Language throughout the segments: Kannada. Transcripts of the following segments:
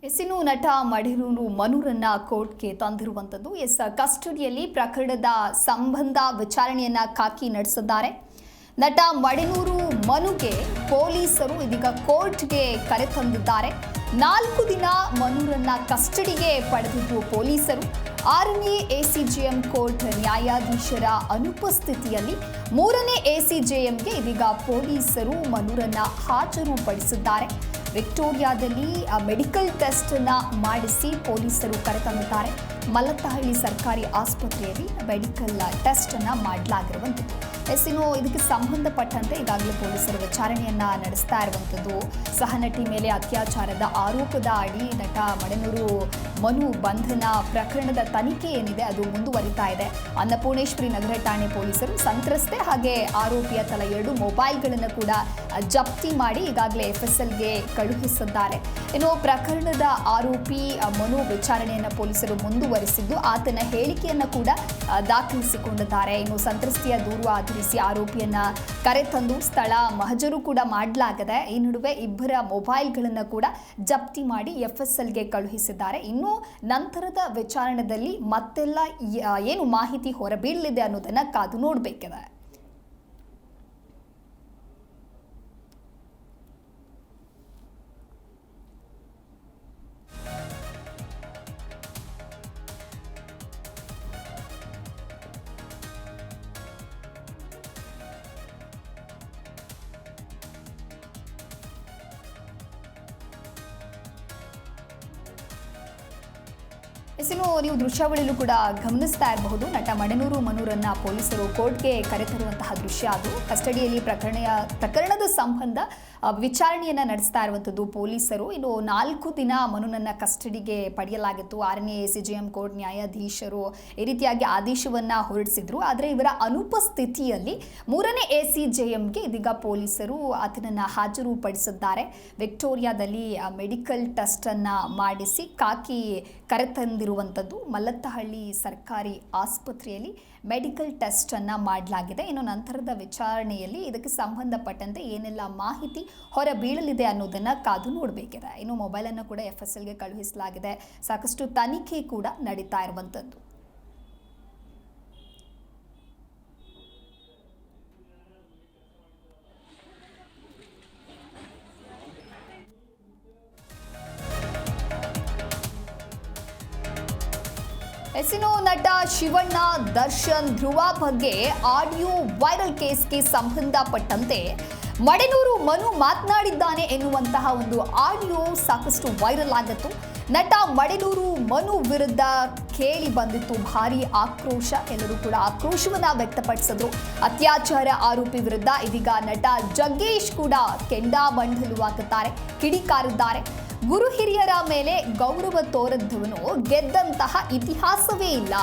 ಇನ್ನು ನಟ ಮಡಿನೂರು ಮನುರನ್ನ ಕೋರ್ಟ್ಗೆ ತಂದಿರುವಂಥದ್ದು. ಕಸ್ಟಡಿಯಲ್ಲಿ ಪ್ರಕರಣದ ಸಂಬಂಧ ವಿಚಾರಣೆಯನ್ನ ಖಾಕಿ ನಡೆಸಿದ್ದಾರೆ. ನಟ ಮಡಿನೂರು ಮನುಗೆ ಪೊಲೀಸರು ಇದೀಗ ಕೋರ್ಟ್ಗೆ ಕರೆತಂದಿದ್ದಾರೆ. 4 ದಿನ ಮನುರನ್ನ ಕಸ್ಟಡಿಗೆ ಪಡೆದಿದ್ದು ಪೊಲೀಸರು 6ನೇ ಎಸಿಜೆಎಂ ಕೋರ್ಟ್ ನ್ಯಾಯಾಧೀಶರ ಅನುಪಸ್ಥಿತಿಯಲ್ಲಿ 3ನೇ ಎಸಿಜೆಎಂಗೆ ಇದೀಗ ಪೊಲೀಸರು ಮನುರನ್ನ ಹಾಜರುಪಡಿಸಿದ್ದಾರೆ. ವಿಕ್ಟೋರಿಯಾದಲ್ಲಿ ಮೆಡಿಕಲ್ ಟೆಸ್ಟ್ ಅನ್ನ ಮಾಡಿಸಿ ಪೊಲೀಸರು ಕರೆತಂದಿದ್ದಾರೆ. ಮಲ್ಲತ್ತಹಳ್ಳಿ ಸರ್ಕಾರಿ ಆಸ್ಪತ್ರೆಯಲ್ಲಿ ಮೆಡಿಕಲ್ ಟೆಸ್ಟ್ ಅನ್ನ ಮಾಡಲಾಗಿರುವಂಥದ್ದು. ಇನ್ನು ಇದಕ್ಕೆ ಸಂಬಂಧಪಟ್ಟಂತೆ ಈಗಾಗಲೇ ಪೊಲೀಸರು ವಿಚಾರಣೆಯನ್ನ ನಡೆಸ್ತಾ ಇರುವಂಥದ್ದು. ಸಹನಟಿ ಮೇಲೆ ಅತ್ಯಾಚಾರದ ಆರೋಪದ ಅಡಿ ನಟ ಮಡಿನೂರು ಮನು ಬಂಧನ ಪ್ರಕರಣದ ತನಿಖೆ ಏನಿದೆ ಅದು ಮುಂದುವರಿತಾ ಇದೆ. ಅನ್ನಪೂರ್ಣೇಶ್ವರಿ ನಗರ ಠಾಣೆ ಪೊಲೀಸರು ಸಂತ್ರಸ್ತೆ ಹಾಗೆ ಆರೋಪಿಯ ತಲಾ 2 ಮೊಬೈಲ್ಗಳನ್ನು ಕೂಡ ಜಪ್ತಿ ಮಾಡಿ ಈಗಾಗಲೇ FSLಗೆ ಕಳುಹಿಸಿದ್ದಾರೆ. ಇನ್ನು ಪ್ರಕರಣದ ಆರೋಪಿ ಮನು ವಿಚಾರಣೆಯನ್ನು ಪೊಲೀಸರು ಮುಂದುವರಿಸಿದ್ದು ಆತನ ಹೇಳಿಕೆಯನ್ನು ಕೂಡ ದಾಖಲಿಸಿಕೊಂಡಿದ್ದಾರೆ. ಇನ್ನು ಸಂತ್ರಸ್ತೆಯ ದೂರು ಆಧರಿಸಿ ಆರೋಪಿಯನ್ನ ಕರೆತಂದು ಸ್ಥಳ ಮಹಜರು ಕೂಡ ಮಾಡಲಾಗಿದೆ. ಈ ನಡುವೆ ಇಬ್ಬರ ಮೊಬೈಲ್ಗಳನ್ನು ಕೂಡ ಜಪ್ತಿ ಮಾಡಿ FSLಗೆ ಕಳುಹಿಸಿದ್ದಾರೆ. ಇನ್ನು ನಂತರದ ವಿಚಾರಣೆಯಲ್ಲಿ ಮತ್ತೆಲ್ಲ ಏನು ಮಾಹಿತಿ ಹೊರಬೀಳಲಿದೆ ಅನ್ನೋದನ್ನ ಕಾದು ನೋಡಬೇಕಿದೆ. ಇನ್ನು ನೀವು ದೃಶ್ಯಾವಳಿಯಲ್ಲೂ ಕೂಡ ಗಮನಿಸ್ತಾ ಇರಬಹುದು. ನಟ ಮಡಿನೂರು ಮನುರನ್ನ ಪೊಲೀಸರು ಕೋರ್ಟ್ಗೆ ಕರೆತರುವಂತಹ ದೃಶ್ಯ ಅದು. ಕಸ್ಟಡಿಯಲ್ಲಿ ಪ್ರಕರಣದ ಸಂಬಂಧ ವಿಚಾರಣೆಯನ್ನ ನಡೆಸ್ತಾ ಇರುವಂಥದ್ದು ಪೊಲೀಸರು. ಇನ್ನು 4 ದಿನ ಮನುನನ್ನ ಕಸ್ಟಡಿಗೆ ಪಡೆಯಲಾಗಿತ್ತು. 6ನೇ ಎಸಿಜೆಎಂ ಕೋರ್ಟ್ ನ್ಯಾಯಾಧೀಶರು ಈ ರೀತಿಯಾಗಿ ಆದೇಶವನ್ನ ಹೊರಡಿಸಿದ್ರು. ಆದರೆ ಇವರ ಅನುಪಸ್ಥಿತಿಯಲ್ಲಿ 3ನೇ ಎಸಿಜೆಎಂಗೆ ಇದೀಗ ಪೊಲೀಸರು ಆತನನ್ನ ಹಾಜರುಪಡಿಸಿದ್ದಾರೆ. ವಿಕ್ಟೋರಿಯಾದಲ್ಲಿ ಮೆಡಿಕಲ್ ಟೆಸ್ಟ್ ಅನ್ನ ಮಾಡಿಸಿ ಖಾಕಿ ಕರೆತಂದಿರುವಂಥದ್ದು. ಮಲ್ಲತ್ತಹಳ್ಳಿ ಸರ್ಕಾರಿ ಆಸ್ಪತ್ರೆಯಲ್ಲಿ ಮೆಡಿಕಲ್ ಟೆಸ್ಟ್ ಅನ್ನ ಮಾಡಲಾಗಿದೆ. ಇನ್ನು ನಂತರದ ವಿಚಾರಣೆಯಲ್ಲಿ ಇದಕ್ಕೆ ಸಂಬಂಧಪಟ್ಟಂತೆ ಏನೆಲ್ಲ ಮಾಹಿತಿ ಹೊರ ಬೀಳಲಿದೆ ಅನ್ನೋದನ್ನ ಕಾದು ನೋಡಬೇಕಿದೆ. ಇನ್ನು ಮೊಬೈಲನ್ನು ಕೂಡ FSLಗೆ ಕಳುಹಿಸಲಾಗಿದೆ. ಸಾಕಷ್ಟು ತನಿಖೆ ಕೂಡ ನಡೀತಾ ಇರುವಂಥದ್ದು. ಇನ್ನು ನಟ ಶಿವಣ್ಣ, ದರ್ಶನ್, ಧ್ರುವ ಬಗ್ಗೆ ಆಡಿಯೋ ವೈರಲ್ ಕೇಸ್ಗೆ ಸಂಬಂಧಪಟ್ಟಂತೆ ಮಡಿನೂರು ಮನು ಮಾತನಾಡಿದ್ದಾನೆ ಎನ್ನುವಂತಹ ಒಂದು ಆಡಿಯೋ ಸಾಕಷ್ಟು ವೈರಲ್ ಆಗಿತ್ತು. ನಟ ಮಡಿನೂರು ಮನು ವಿರುದ್ಧ ಕೇಳಿ ಬಂದಿತ್ತು ಭಾರಿ ಆಕ್ರೋಶ. ಎಲ್ಲರೂ ಕೂಡ ಆಕ್ರೋಶವನ್ನ ವ್ಯಕ್ತಪಡಿಸಿದ್ರು. ಅತ್ಯಾಚಾರ ಆರೋಪಿ ವಿರುದ್ಧ ಇದೀಗ ನಟ ಜಗ್ಗೇಶ್ ಕೂಡ ಕೆಂಡಾಮಂಡಲವಾಗುತ್ತಾರೆ, ಕಿಡಿಕಾರಿದ್ದಾರೆ. ಗುರು ಹಿರಿಯರ ಮೇಲೆ ಗೌರವ ತೋರದವನು ಗೆದ್ದಂತಹ ಇತಿಹಾಸವೇ ಇಲ್ಲ.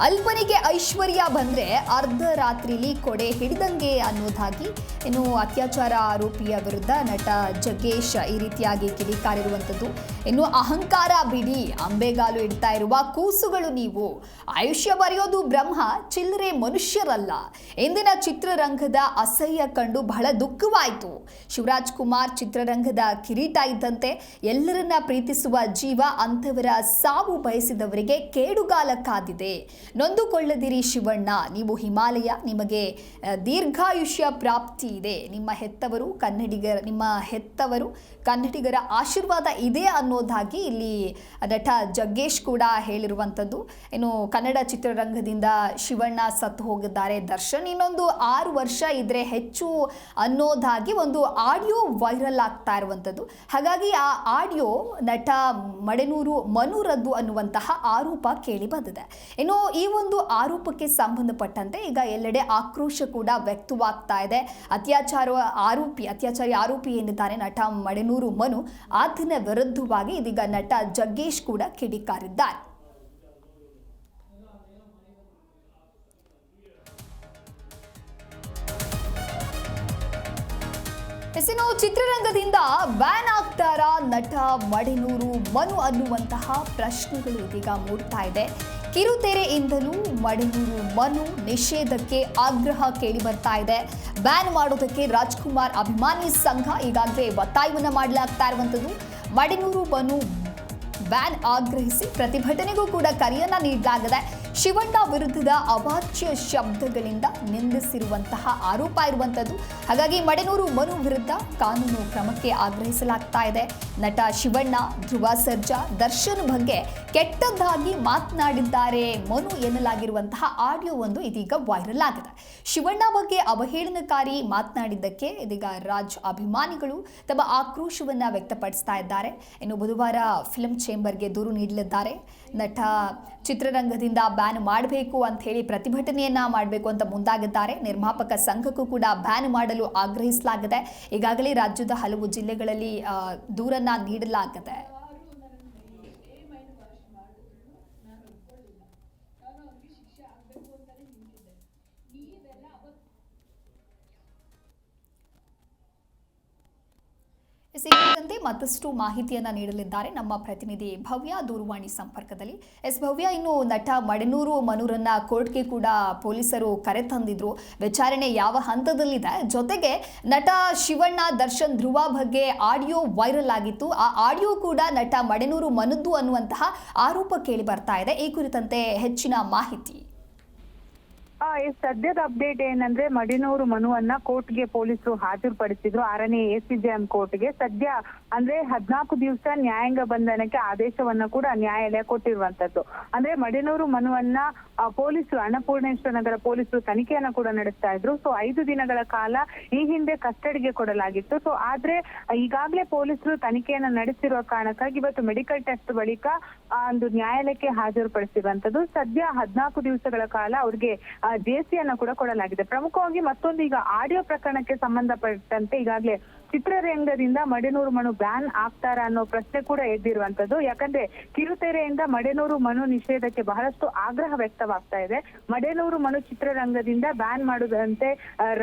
ಅಲ್ಪನಿಗೆ ಐಶ್ವರ್ಯ ಬಂದ್ರೆ ಅರ್ಧ ರಾತ್ರಿಲಿ ಕೊಡೆ ಹಿಡಿದಂಗೆ ಅನ್ನೋದಾಗಿ ಇನ್ನು ಅತ್ಯಾಚಾರ ಆರೋಪಿಯ ವಿರುದ್ಧ ನಟ ಜಗ್ಗೇಶ್ ಈ ರೀತಿಯಾಗಿ ಕಿಡಿಕಾರಿರುವಂಥದ್ದು. ಇನ್ನು ಅಹಂಕಾರ ಬಿಡಿ, ಅಂಬೆಗಾಲು ಇಡ್ತಾ ಇರುವ ಕೂಸುಗಳು ನೀವು. ಆಯುಷ್ಯ ಬರೆಯೋದು ಬ್ರಹ್ಮ, ಚಿಲ್ಲರೆ ಮನುಷ್ಯರಲ್ಲ. ಇಂದಿನ ಚಿತ್ರರಂಗದ ಅಸಹ್ಯ ಕಂಡು ಬಹಳ ದುಃಖವಾಯಿತು. ಶಿವರಾಜ್ ಕುಮಾರ್ ಚಿತ್ರರಂಗದ ಕಿರೀಟ ಇದ್ದಂತೆ, ಎಲ್ಲರನ್ನ ಪ್ರೀತಿಸುವ ಜೀವ. ಅಂಥವರ ಸಾವು ಬಯಸಿದವರಿಗೆ ಕೇಡುಗಾಲ ಕಾದಿದೆ. ನೊಂದುಕೊಳ್ಳದಿರಿ ಶಿವಣ್ಣ, ನೀವು ಹಿಮಾಲಯ, ನಿಮಗೆ ದೀರ್ಘಾಯುಷ್ಯ ಪ್ರಾಪ್ತಿ ಇದೆ. ನಿಮ್ಮ ಹೆತ್ತವರು ಕನ್ನಡಿಗರ ಆಶೀರ್ವಾದ ಇದೆ ಅನ್ನೋದಾಗಿ ಇಲ್ಲಿ ನಟ ಜಗ್ಗೇಶ್ ಕೂಡ ಹೇಳಿರುವಂಥದ್ದು. ಇನ್ನು ಕನ್ನಡ ಚಿತ್ರರಂಗದಿಂದ ಶಿವಣ್ಣ ಸತ್ತು ಹೋಗಿದ್ದಾರೆ. ದರ್ಶನ್ ಇನ್ನೊಂದು 6 ವರ್ಷ ಇದ್ರೆ ಹೆಚ್ಚು ಅನ್ನೋದಾಗಿ ಒಂದು ಆಡಿಯೋ ವೈರಲ್ ಆಗ್ತಾ ಇರುವಂಥದ್ದು. ಹಾಗಾಗಿ ಆ ಆಡಿಯೋ ನಟ ಮಡಿನೂರು ಮನುರದ್ದು ಅನ್ನುವಂತಹ ಆರೋಪ ಕೇಳಿ ಬಂದಿದೆ. ಇನ್ನು ಈ ಒಂದು ಆರೋಪಕ್ಕೆ ಸಂಬಂಧಪಟ್ಟಂತೆ ಈಗ ಎಲ್ಲೆಡೆ ಆಕ್ರೋಶ ಕೂಡ ವ್ಯಕ್ತವಾಗ್ತಾ ಇದೆ. ಅತ್ಯಾಚಾರಿ ಆರೋಪಿ ಏನಿದ್ದಾರೆ ನಟ ಮಡಿನೂರು ಮನು, ಆತನ ವಿರುದ್ಧವಾಗಿ ಇದೀಗ ನಟ ಜಗ್ಗೇಶ್ ಕೂಡ ಕಿಡಿಕಾರಿದ್ದಾರೆ. ಇನ್ನು ಚಿತ್ರರಂಗದಿಂದ ಬ್ಯಾನ್ ಆಗ್ತಾರಾ ನಟ ಮಡಿನೂರು ಮನು ಅನ್ನುವಂತಹ ಪ್ರಶ್ನೆಗಳು ಇದೀಗ ಮೂಡ್ತಾ ಇದೆ. ಕಿರುತೆರೆಯಿಂದಲೂ ಮಡಿನೂರು ಮನು ನಿಷೇಧಕ್ಕೆ ಆಗ್ರಹ ಕೇಳಿ ಬರ್ತಾ ಇದೆ. ಬ್ಯಾನ್ ಮಾಡೋದಕ್ಕೆ ರಾಜ್ಕುಮಾರ್ ಅಭಿಮಾನಿ ಸಂಘ ಈಗಾಗಲೇ ಒತ್ತಾಯವನ್ನು ಮಾಡಲಾಗ್ತಾ ಇರುವಂಥದ್ದು. ಮಡಿನೂರು ಮನು ಬ್ಯಾನ್ ಆಗ್ರಹಿಸಿ ಪ್ರತಿಭಟನೆಗೂ ಕೂಡ ಕರೆಯನ್ನ ನೀಡಲಾಗಿದೆ. ಶಿವಣ್ಣ ವಿರುದ್ಧದ ಅವಾಚ್ಯ ಶಬ್ದಗಳಿಂದ ನಿಂದಿಸಿರುವಂತಹ ಆರೋಪ ಇರುವಂಥದ್ದು. ಹಾಗಾಗಿ ಮಡೆನೂರು ಮನು ವಿರುದ್ಧ ಕಾನೂನು ಕ್ರಮಕ್ಕೆ ಆಗ್ರಹಿಸಲಾಗ್ತಾ ಇದೆ. ನಟ ಶಿವಣ್ಣ, ಧ್ರುವ ಸರ್ಜಾ, ದರ್ಶನ್ ಬಗ್ಗೆ ಕೆಟ್ಟದ್ದಾಗಿ ಮಾತನಾಡಿದ್ದಾರೆ ಮನು ಎನ್ನಲಾಗಿರುವಂತಹ ಆಡಿಯೋ ಒಂದು ಇದೀಗ ವೈರಲ್ ಆಗಿದೆ. ಶಿವಣ್ಣ ಬಗ್ಗೆ ಅವಹೇಳನಕಾರಿ ಮಾತನಾಡಿದ್ದಕ್ಕೆ ಇದೀಗ ರಾಜ್ ಅಭಿಮಾನಿಗಳು ತಮ್ಮ ಆಕ್ರೋಶವನ್ನ ವ್ಯಕ್ತಪಡಿಸ್ತಾ ಇದ್ದಾರೆ. ಇನ್ನು ಬುಧವಾರ ಫಿಲ್ಮ್ ಚೇಂಬರ್ಗೆ ದೂರು ನೀಡಲಿದ್ದಾರೆ. ನಟ ಚಿತ್ರರಂಗದಿಂದ ಬ್ಯಾನ್ ಮಾಡಬೇಕು ಅಂತ ಹೇಳಿ ಪ್ರತಿಭಟನೆಯನ್ನ ಮಾಡಬೇಕು ಅಂತ ಮುಂದಾಗಿದ್ದಾರೆ. ನಿರ್ಮಾಪಕ ಸಂಘಕ್ಕೂ ಕೂಡ ಬ್ಯಾನ್ ಮಾಡಲು ಆಗ್ರಹಿಸಲಾಗಿದೆ. ಈಗಾಗಲೇ ರಾಜ್ಯದ ಹಲವು ಜಿಲ್ಲೆಗಳಲ್ಲಿ ದೂರನ್ನ ನೀಡಲಾಗಿದೆ. ಸೇರಿದಂತೆ ಮತ್ತಷ್ಟು ಮಾಹಿತಿಯನ್ನ ನೀಡಲಿದ್ದಾರೆ ನಮ್ಮ ಪ್ರತಿನಿಧಿ ಭವ್ಯ ದೂರವಾಣಿ ಸಂಪರ್ಕದಲ್ಲಿ. ಭವ್ಯ, ಇನ್ನು ನಟ ಮಡೆನೂರು ಮನುರನ್ನ ಕೋರ್ಟ್ಗೆ ಕೂಡ ಪೊಲೀಸರು ಕರೆತಂದಿದ್ರು. ವಿಚಾರಣೆ ಯಾವ ಹಂತದಲ್ಲಿದೆ? ಜೊತೆಗೆ ನಟ ಶಿವಣ್ಣ, ದರ್ಶನ್, ಧ್ರುವ ಬಗ್ಗೆ ಆಡಿಯೋ ವೈರಲ್ ಆಗಿತ್ತು. ಆ ಆಡಿಯೋ ಕೂಡ ನಟ ಮಡೆನೂರು ಮನದ್ದು ಅನ್ನುವಂತಹ ಆರೋಪ ಕೇಳಿ ಬರ್ತಾ ಇದೆ. ಈ ಕುರಿತಂತೆ ಹೆಚ್ಚಿನ ಮಾಹಿತಿ. ಸದ್ಯದ ಅಪ್ಡೇಟ್ ಏನಂದ್ರೆ ಮಡೆನೂರು ಮನುವನ್ನ ಕೋರ್ಟ್ಗೆ ಪೊಲೀಸರು ಹಾಜರುಪಡಿಸಿದ್ರು 6ನೇ ACJM ಕೋರ್ಟ್ಗೆ. ಸದ್ಯ ಅಂದ್ರೆ 14 ದಿವಸ ನ್ಯಾಯಾಂಗ ಬಂಧನಕ್ಕೆ ಆದೇಶವನ್ನ ಕೂಡ ನ್ಯಾಯಾಲಯ ಕೊಟ್ಟಿರುವಂತದ್ದು. ಅಂದ್ರೆ ಮಡೆನೂರು ಮನುವನ್ನ ಪೊಲೀಸರು, ಅನ್ನಪೂರ್ಣೇಶ್ವರ ನಗರ ಪೊಲೀಸರು ತನಿಖೆಯನ್ನ ಕೂಡ ನಡೆಸ್ತಾ ಇದ್ರು. ಸೊ 5 ದಿನಗಳ ಕಾಲ ಈ ಹಿಂದೆ ಕಸ್ಟಡಿಗೆ ಕೊಡಲಾಗಿತ್ತು. ಸೊ ಆದ್ರೆ ಈಗಾಗಲೇ ಪೊಲೀಸರು ತನಿಖೆಯನ್ನ ನಡೆಸಿರುವ ಕಾರಣಕ್ಕಾಗಿ ಇವತ್ತು ಮೆಡಿಕಲ್ ಟೆಸ್ಟ್ ಬಳಿಕ ಒಂದು ನ್ಯಾಯಾಲಯಕ್ಕೆ ಹಾಜರುಪಡಿಸಿರುವಂತದ್ದು. ಸದ್ಯ 14 ದಿವಸಗಳ ಕಾಲ ಅವ್ರಿಗೆ ಜೇಸಿಯನ್ನ ಕೂಡ ಕೊಡಲಾಗಿದೆ. ಪ್ರಮುಖವಾಗಿ ಮತ್ತೊಂದು, ಈಗ ಆಡಿಯೋ ಪ್ರಕರಣಕ್ಕೆ ಸಂಬಂಧಪಟ್ಟಂತೆ ಈಗಾಗಲೇ ಚಿತ್ರರಂಗದಿಂದ ಮಡೆನೂರು ಮನು ಬ್ಯಾನ್ ಆಗ್ತಾರ ಅನ್ನೋ ಪ್ರಶ್ನೆ ಕೂಡ ಎದ್ದಿರುವಂತದ್ದು. ಯಾಕಂದ್ರೆ ಕಿರುತೆರೆಯಿಂದ ಮಡೆನೂರು ಮನು ನಿಷೇಧಕ್ಕೆ ಬಹಳಷ್ಟು ಆಗ್ರಹ ವ್ಯಕ್ತವಾಗ್ತಾ ಇದೆ. ಮಡೆನೂರು ಮನು ಚಿತ್ರರಂಗದಿಂದ ಬ್ಯಾನ್ ಮಾಡುವಂತೆ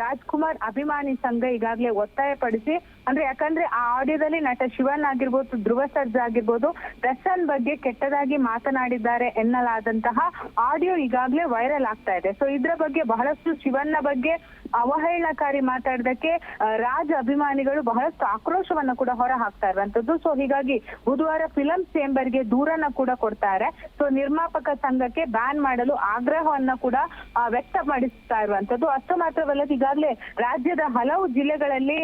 ರಾಜ್ಕುಮಾರ್ ಅಭಿಮಾನಿ ಸಂಘ ಈಗಾಗಲೇ ಒತ್ತಾಯ ಪಡಿಸಿ, ಅಂದ್ರೆ ಯಾಕಂದ್ರೆ ಆ ಆಡಿಯೋದಲ್ಲಿ ನಟ ಶಿವಣ್ಣ ಆಗಿರ್ಬೋದು, ಧ್ರುವ ಸರ್ಜಾ ಆಗಿರ್ಬೋದು, ದರ್ಶನ್ ಬಗ್ಗೆ ಕೆಟ್ಟದಾಗಿ ಮಾತನಾಡಿದ್ದಾರೆ ಎನ್ನಲಾದಂತಹ ಆಡಿಯೋ ಈಗಾಗಲೇ ವೈರಲ್ ಆಗ್ತಾ ಇದೆ. ಸೊ ಇದ್ರ ಬಗ್ಗೆ ಬಹಳಷ್ಟು ಶಿವಣ್ಣ ಬಗ್ಗೆ ಅವಹೇಳನಕಾರಿ ಮಾತಾಡೋದಕ್ಕೆ ರಾಜ್ ಅಭಿಮಾನಿಗಳು ಬಹಳಷ್ಟು ಆಕ್ರೋಶವನ್ನ ಕೂಡ ಹೊರ ಹಾಕ್ತಾ ಇರುವಂತದ್ದು. ಸೊ ಹೀಗಾಗಿ ಬುಧವಾರ ಫಿಲಂ ಚೇಂಬರ್ಗೆ ದೂರನ್ನ ಕೂಡ ಕೊಡ್ತಾರೆ. ಸೊ ನಿರ್ಮಾಪಕ ಸಂಘಕ್ಕೆ ಬ್ಯಾನ್ ಮಾಡಲು ಆಗ್ರಹವನ್ನ ಕೂಡ ವ್ಯಕ್ತಪಡಿಸ್ತಾ ಇರುವಂತದ್ದು. ಅಷ್ಟು ಮಾತ್ರವಲ್ಲದೆ ಈಗಾಗಲೇ ರಾಜ್ಯದ ಹಲವು ಜಿಲ್ಲೆಗಳಲ್ಲಿ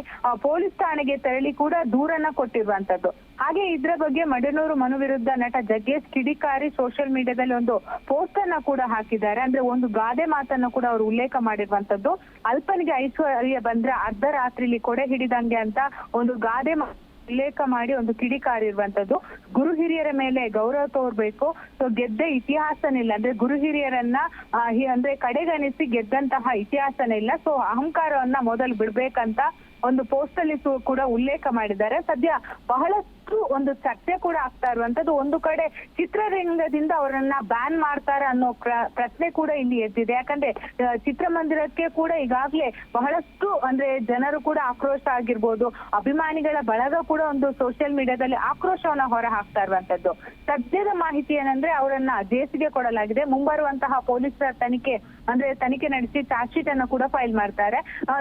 ಪೊಲೀಸ್ ಠಾಣೆಗೆ ತೆರಳಿ ಕೂಡ ದೂರನ್ನ ಕೊಟ್ಟಿರುವಂತದ್ದು. ಹಾಗೆ ಇದ್ರ ಬಗ್ಗೆ ಮಡೆನೂರು ಮನು ವಿರುದ್ಧ ನಟ ಜಗ್ಗೇಶ್ ಕಿಡಿಕಾರಿ ಸೋಷಿಯಲ್ ಮೀಡಿಯಾದಲ್ಲಿ ಒಂದು ಪೋಸ್ಟ್ ಅನ್ನ ಕೂಡ ಹಾಕಿದ್ದಾರೆ. ಅಂದ್ರೆ ಒಂದು ಗಾದೆ ಮಾತನ್ನ ಕೂಡ ಅವರು ಉಲ್ಲೇಖ ಮಾಡಿರುವಂತದ್ದು. ಅಲ್ಪನಿಗೆ ಐಶ್ವರ್ಯ ಬಂದ್ರೆ ಅರ್ಧ ರಾತ್ರಿಲಿ ಕೊಡೆ ಹಿಡಿದಂಗೆ ಅಂತ ಒಂದು ಗಾದೆ ಉಲ್ಲೇಖ ಮಾಡಿ ಒಂದು ಕಿಡಿಕಾರಿ ಇರುವಂತದ್ದು. ಗುರು ಹಿರಿಯರ ಮೇಲೆ ಗೌರವ ತೋರ್ಬೇಕು. ಸೊ ಗೆದ್ದ ಇತಿಹಾಸನಿಲ್ಲ, ಅಂದ್ರೆ ಗುರು ಹಿರಿಯರನ್ನ ಅಂದ್ರೆ ಕಡೆಗಣಿಸಿ ಗೆದ್ದಂತಹ ಇತಿಹಾಸನೇ ಇಲ್ಲ. ಸೊ ಅಹಂಕಾರವನ್ನ ಮೊದಲು ಬಿಡ್ಬೇಕಂತ ಒಂದು ಪೋಸ್ಟ್ ಅಲ್ಲಿ ಕೂಡ ಉಲ್ಲೇಖ ಮಾಡಿದ್ದಾರೆ. ಸದ್ಯ ಬಹಳಷ್ಟು ಒಂದು ಚರ್ಚೆ ಕೂಡ ಆಗ್ತಾ ಇರುವಂತದ್ದು. ಒಂದು ಕಡೆ ಚಿತ್ರರಂಗದಿಂದ ಅವರನ್ನ ಬ್ಯಾನ್ ಮಾಡ್ತಾರ ಅನ್ನೋ ಪ್ರಶ್ನೆ ಕೂಡ ಇಲ್ಲಿ ಎದ್ದಿದೆ. ಯಾಕಂದ್ರೆ ಚಿತ್ರಮಂದಿರಕ್ಕೆ ಕೂಡ ಈಗಾಗ್ಲೇ ಬಹಳಷ್ಟು ಅಂದ್ರೆ ಜನರು ಕೂಡ ಆಕ್ರೋಶ ಆಗಿರ್ಬೋದು, ಅಭಿಮಾನಿಗಳ ಬಳಗ ಕೂಡ ಒಂದು ಸೋಷಿಯಲ್ ಮೀಡಿಯಾದಲ್ಲಿ ಆಕ್ರೋಶವನ್ನ ಹೊರ ಹಾಕ್ತಾ ಇರುವಂತದ್ದು. ಸದ್ಯದ ಮಾಹಿತಿ ಏನಂದ್ರೆ ಅವರನ್ನ ಜೇಸಿಗೆ ಕೊಡಲಾಗಿದೆ. ಮುಂಬರುವಂತಹ ಪೊಲೀಸರ ತನಿಖೆ ನಡೆಸಿ ಚಾರ್ಜ್ ಶೀಟ್ ಅನ್ನು ಕೂಡ ಫೈಲ್ ಮಾಡ್ತಾರೆ.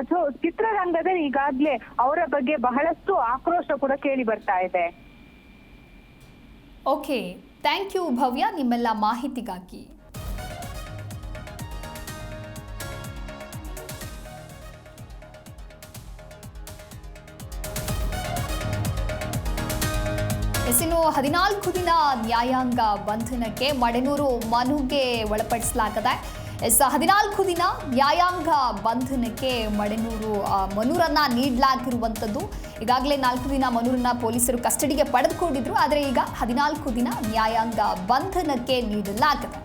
ಸೊ ಚಿತ್ರರಂಗದಲ್ಲಿ ಈಗಾಗ್ಲೇ ಅವರ ಬಗ್ಗೆ ಬಹಳಷ್ಟು ಆಕ್ರೋಶ ಕೂಡ ಕೇಳಿ ಬರ್ತಾ ಇದೆ. ಓಕೆ, ಥ್ಯಾಂಕ್ ಯು ಭವ್ಯ ನಿಮ್ಮೆಲ್ಲ ಮಾಹಿತಿಗಾಗಿ. ಇನ್ನು 14 ದಿನ ನ್ಯಾಯಾಂಗ ಬಂಧನಕ್ಕೆ ಮಡೆನೂರು ಮನುಗೆ ಒಳಪಡಿಸಲಾಗಿದೆ. 14 ದಿನ ನ್ಯಾಯಾಂಗ ಬಂಧನಕ್ಕೆ ಮಡೆನೂರು ಮನುರನ್ನ ನೀಡಲಾಗಿರುವಂಥದ್ದು. ಈಗಾಗಲೇ 4 ದಿನ ಮನುರನ್ನ ಪೊಲೀಸರು ಕಸ್ಟಡಿಗೆ ಪಡೆದುಕೊಂಡಿದ್ರು. ಆದರೆ ಈಗ 14 ದಿನ ನ್ಯಾಯಾಂಗ ಬಂಧನಕ್ಕೆ ನೀಡಲಾಗಿದೆ.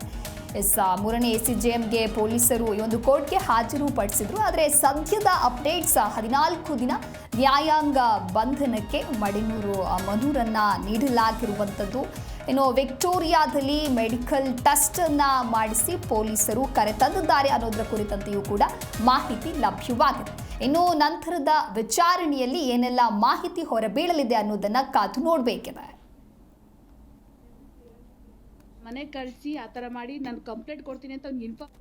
3ನೇ ACJMಗೆ ಪೊಲೀಸರು ಈ ಒಂದು ಕೋರ್ಟ್ಗೆ ಹಾಜರುಪಡಿಸಿದ್ರು. ಆದರೆ ಸದ್ಯದ ಅಪ್ಡೇಟ್ಸ್ 14 ದಿನ ನ್ಯಾಯಾಂಗ ಬಂಧನಕ್ಕೆ ಮಡೆನೂರು ಮನುರನ್ನ ನೀಡಲಾಗಿರುವಂಥದ್ದು. ಇನ್ನು ವಿಕ್ಟೋರಿಯಾದಲ್ಲಿ ಮೆಡಿಕಲ್ ಟೆಸ್ಟ್ ಅನ್ನ ಮಾಡಿಸಿ ಪೊಲೀಸರು ಕರೆತಂದಿದ್ದಾರೆ ಅನ್ನೋದರ ಕುರಿತಂತೆಯೂ ಕೂಡ ಮಾಹಿತಿ ಲಭ್ಯವಾಗಿದೆ. ಇನ್ನು ನಂತರದ ವಿಚಾರಣೆಯಲ್ಲಿ ಏನೆಲ್ಲ ಮಾಹಿತಿ ಹೊರಬೀಳಲಿದೆ ಅನ್ನೋದನ್ನ ಕಾದು ನೋಡಬೇಕಿದೆ. ಮನೆ ಕಳಿಸಿ ಆ ಥರ ಮಾಡಿ ನಾನು ಕಂಪ್ಲೇಂಟ್ ಕೊಡ್ತೀನಿ ಅಂತ ಅವ್ನಿಗೆ ಇನ್ಫಾರ್ಮ್